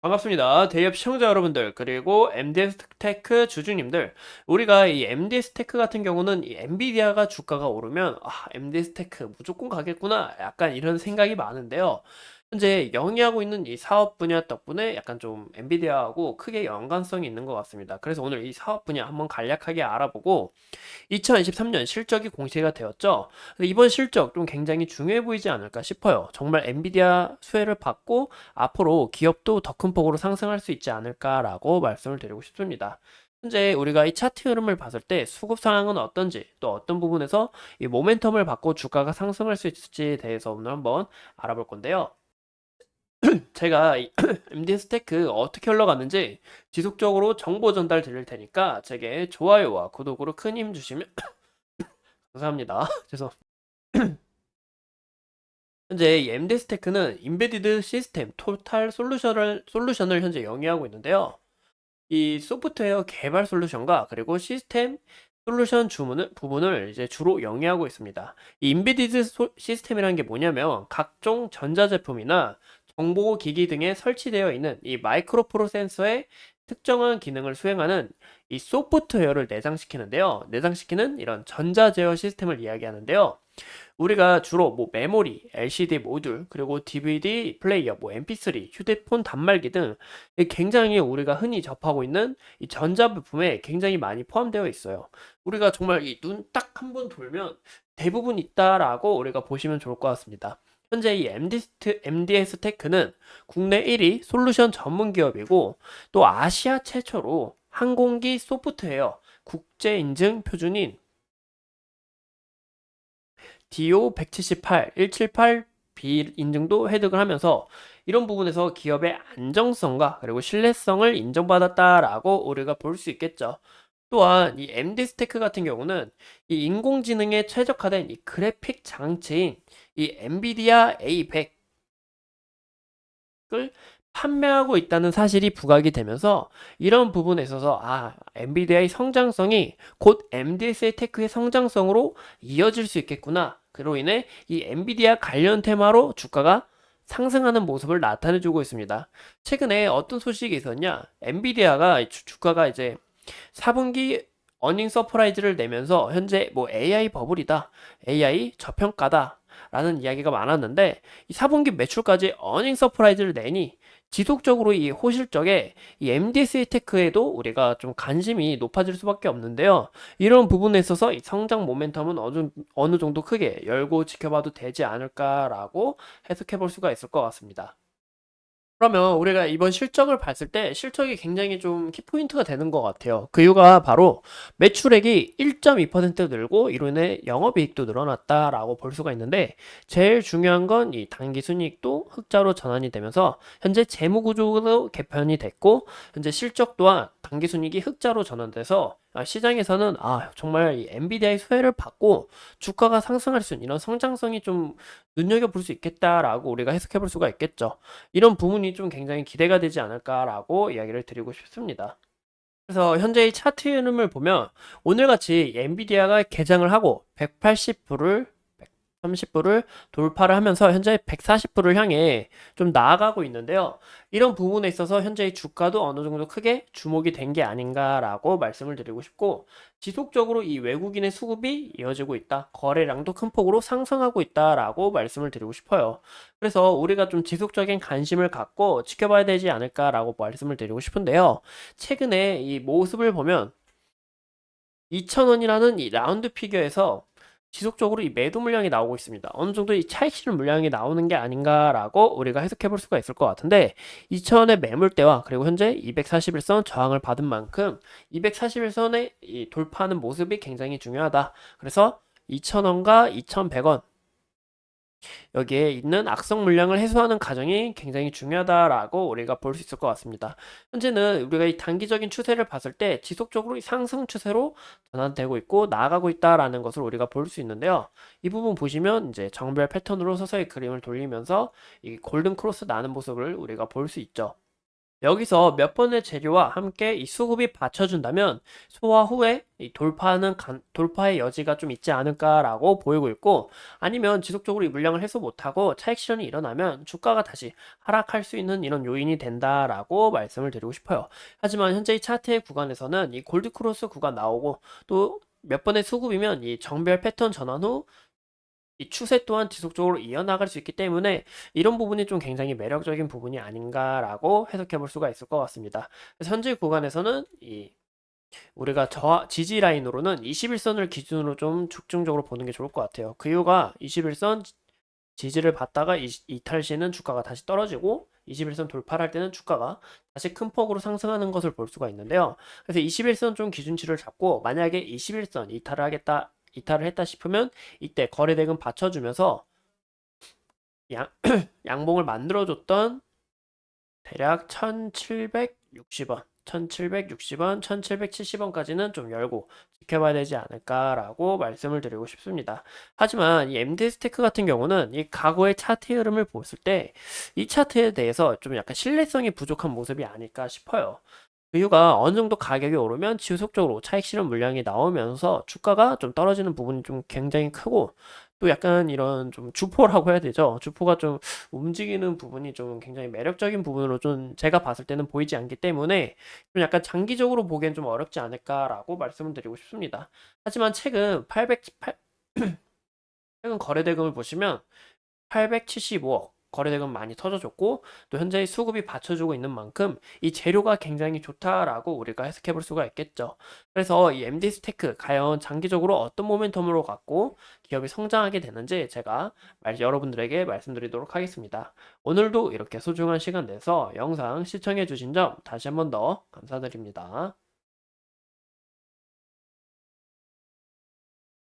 반갑습니다. 대기업 시청자 여러분들, 그리고 MDS 테크 주주님들. 우리가 이 MDS 테크 같은 경우는 이 엔비디아가 주가가 오르면, MDS 테크 무조건 가겠구나. 약간 이런 생각이 많은데요. 현재 영위하고 있는 이 사업 분야 덕분에 약간 좀 엔비디아하고 크게 연관성이 있는 것 같습니다. 그래서 오늘 이 사업 분야 한번 간략하게 알아보고, 2023년 실적이 공시가 되었죠. 근데 이번 실적 좀 굉장히 중요해 보이지 않을까 싶어요. 정말 엔비디아 수혜를 받고 앞으로 기업도 더 큰 폭으로 상승할 수 있지 않을까라고 말씀을 드리고 싶습니다. 현재 우리가 이 차트 흐름을 봤을 때 수급 상황은 어떤지, 또 어떤 부분에서 이 모멘텀을 받고 주가가 상승할 수 있을지에 대해서 오늘 한번 알아볼 건데요. 제가 이 MD 스테이크 어떻게 흘러갔는지 지속적으로 정보 전달 드릴 테니까 제게 좋아요와 구독으로 큰 힘 주시면 감사합니다. 죄송. 현재 이 MD 스테이크는 인베디드 시스템 토탈 솔루션을 현재 영위하고 있는데요. 이 소프트웨어 개발 솔루션과 그리고 시스템 솔루션 부분을 이제 주로 영위하고 있습니다. 이 인베디드 시스템이라는 게 뭐냐면 각종 전자제품이나 정보 기기 등에 설치되어 있는 이 마이크로 프로세서의 특정한 기능을 수행하는 이 소프트웨어를 내장시키는데요. 내장시키는 이런 전자 제어 시스템을 이야기하는데요. 우리가 주로 뭐 메모리, LCD 모듈, 그리고 DVD 플레이어, 뭐 MP3, 휴대폰 단말기 등 굉장히 우리가 흔히 접하고 있는 이 전자부품에 굉장히 많이 포함되어 있어요. 우리가 정말 이 눈 딱 한 번 돌면 대부분 있다라고 우리가 보시면 좋을 것 같습니다. 현재 이 MDS 테크는 국내 1위 솔루션 전문 기업이고 또 아시아 최초로 항공기 소프트웨어 국제 인증 표준인 DO178, 178B 인증도 획득을 하면서 이런 부분에서 기업의 안정성과 그리고 신뢰성을 인정받았다라고 우리가 볼 수 있겠죠. 또한 이 MD 스테이크 같은 경우는 이 인공지능에 최적화된 이 그래픽 장치인 이 엔비디아 A100을 판매하고 있다는 사실이 부각이 되면서 이런 부분에 있어서 엔비디아의 성장성이 곧 MDS 테크의 성장성으로 이어질 수 있겠구나. 그로 인해 이 엔비디아 관련 테마로 주가가 상승하는 모습을 나타내주고 있습니다. 최근에 어떤 소식이 있었냐? 엔비디아가 주가가 이제 4분기 어닝 서프라이즈를 내면서 현재 뭐 AI 버블이다, AI 저평가다 라는 이야기가 많았는데 이 4분기 매출까지 어닝 서프라이즈를 내니 지속적으로 이 호실적에 이 MDS 테크에도 우리가 좀 관심이 높아질 수밖에 없는데요. 이런 부분에 있어서 이 성장 모멘텀은 어느 정도 크게 열고 지켜봐도 되지 않을까라고 해석해 볼 수가 있을 것 같습니다. 그러면 우리가 이번 실적을 봤을 때 실적이 굉장히 좀 키포인트가 되는 것 같아요. 그 이유가 바로 매출액이 1.2% 늘고 이로 인해 영업이익도 늘어났다라고 볼 수가 있는데 제일 중요한 건 이 당기순이익도 흑자로 전환이 되면서 현재 재무구조도 개편이 됐고 현재 실적 또한 당기순이익이 흑자로 전환돼서 시장에서는 정말 이 엔비디아의 수혜를 받고 주가가 상승할 수 있는 이런 성장성이 좀 눈여겨볼 수 있겠다라고 우리가 해석해 볼 수가 있겠죠. 이런 부분이 좀 굉장히 기대가 되지 않을까라고 이야기를 드리고 싶습니다. 그래서 현재의 차트 흐름을 보면 오늘같이 엔비디아가 개장을 하고 180불을 130불을 돌파를 하면서 현재 140불을 향해 좀 나아가고 있는데요. 이런 부분에 있어서 현재의 주가도 어느 정도 크게 주목이 된 게 아닌가라고 말씀을 드리고 싶고 지속적으로 이 외국인의 수급이 이어지고 있다. 거래량도 큰 폭으로 상승하고 있다라고 말씀을 드리고 싶어요. 그래서 우리가 좀 지속적인 관심을 갖고 지켜봐야 되지 않을까라고 말씀을 드리고 싶은데요. 최근에 이 모습을 보면 2,000원이라는 이 라운드 피겨에서 지속적으로 이 매도 물량이 나오고 있습니다. 어느 정도 이 차익 실현 물량이 나오는 게 아닌가라고 우리가 해석해 볼 수가 있을 것 같은데 2,000원의 매물대와 그리고 현재 241선 저항을 받은 만큼 241선에 돌파하는 모습이 굉장히 중요하다. 그래서 2,000원과 2,100원 여기에 있는 악성 물량을 해소하는 과정이 굉장히 중요하다라고 우리가 볼 수 있을 것 같습니다. 현재는 우리가 이 단기적인 추세를 봤을 때 지속적으로 이 상승 추세로 전환되고 있고 나아가고 있다라는 것을 우리가 볼 수 있는데요. 이 부분 보시면 이제 정별 패턴으로 서서히 그림을 돌리면서 이 골든 크로스 나는 모습을 우리가 볼 수 있죠. 여기서 몇 번의 재료와 함께 이 수급이 받쳐준다면 소화 후에 이 돌파의 여지가 좀 있지 않을까라고 보이고 있고, 아니면 지속적으로 이 물량을 해소 못하고 차익 실현이 일어나면 주가가 다시 하락할 수 있는 이런 요인이 된다라고 말씀을 드리고 싶어요. 하지만 현재 이 차트의 구간에서는 이 골드크로스 구간 나오고 또 몇 번의 수급이면 이 정별 패턴 전환 후 이 추세 또한 지속적으로 이어나갈 수 있기 때문에 이런 부분이 좀 굉장히 매력적인 부분이 아닌가라고 해석해 볼 수가 있을 것 같습니다. 그래서 현재 구간에서는 우리가 지지 라인으로는 21선을 기준으로 좀 집중적으로 보는 게 좋을 것 같아요. 그 이유가 21선 지지를 받다가 이탈 시에는 주가가 다시 떨어지고 21선 돌파를 할 때는 주가가 다시 큰 폭으로 상승하는 것을 볼 수가 있는데요. 그래서 21선 좀 기준치를 잡고 만약에 21선 이탈을 했다 싶으면 이때 거래대금 받쳐주면서 양, 양봉을 만들어줬던 대략 1760원, 1760원, 1770원까지는 좀 열고 지켜봐야 되지 않을까라고 말씀을 드리고 싶습니다. 하지만 이 MD 스테이크 같은 경우는 이 과거의 차트 흐름을 봤을 때 이 차트에 대해서 좀 약간 신뢰성이 부족한 모습이 아닐까 싶어요. 그 이유가 어느 정도 가격이 오르면 지속적으로 차익 실현 물량이 나오면서 주가가 좀 떨어지는 부분이 좀 굉장히 크고, 또 약간 이런 좀 주포라고 해야 되죠. 주포가 좀 움직이는 부분이 좀 굉장히 매력적인 부분으로 좀 제가 봤을 때는 보이지 않기 때문에 좀 약간 장기적으로 보기엔 좀 어렵지 않을까라고 말씀을 드리고 싶습니다. 하지만 최근 거래대금을 보시면 875억 거래대금 많이 터져줬고, 또 현재의 수급이 받쳐주고 있는 만큼 이 재료가 굉장히 좋다라고 우리가 해석해 볼 수가 있겠죠. 그래서 이 MD 스테이크 과연 장기적으로 어떤 모멘텀으로 갖고 기업이 성장하게 되는지 제가 여러분들에게 말씀드리도록 하겠습니다. 오늘도 이렇게 소중한 시간 내서 영상 시청해 주신 점 다시 한번 더 감사드립니다.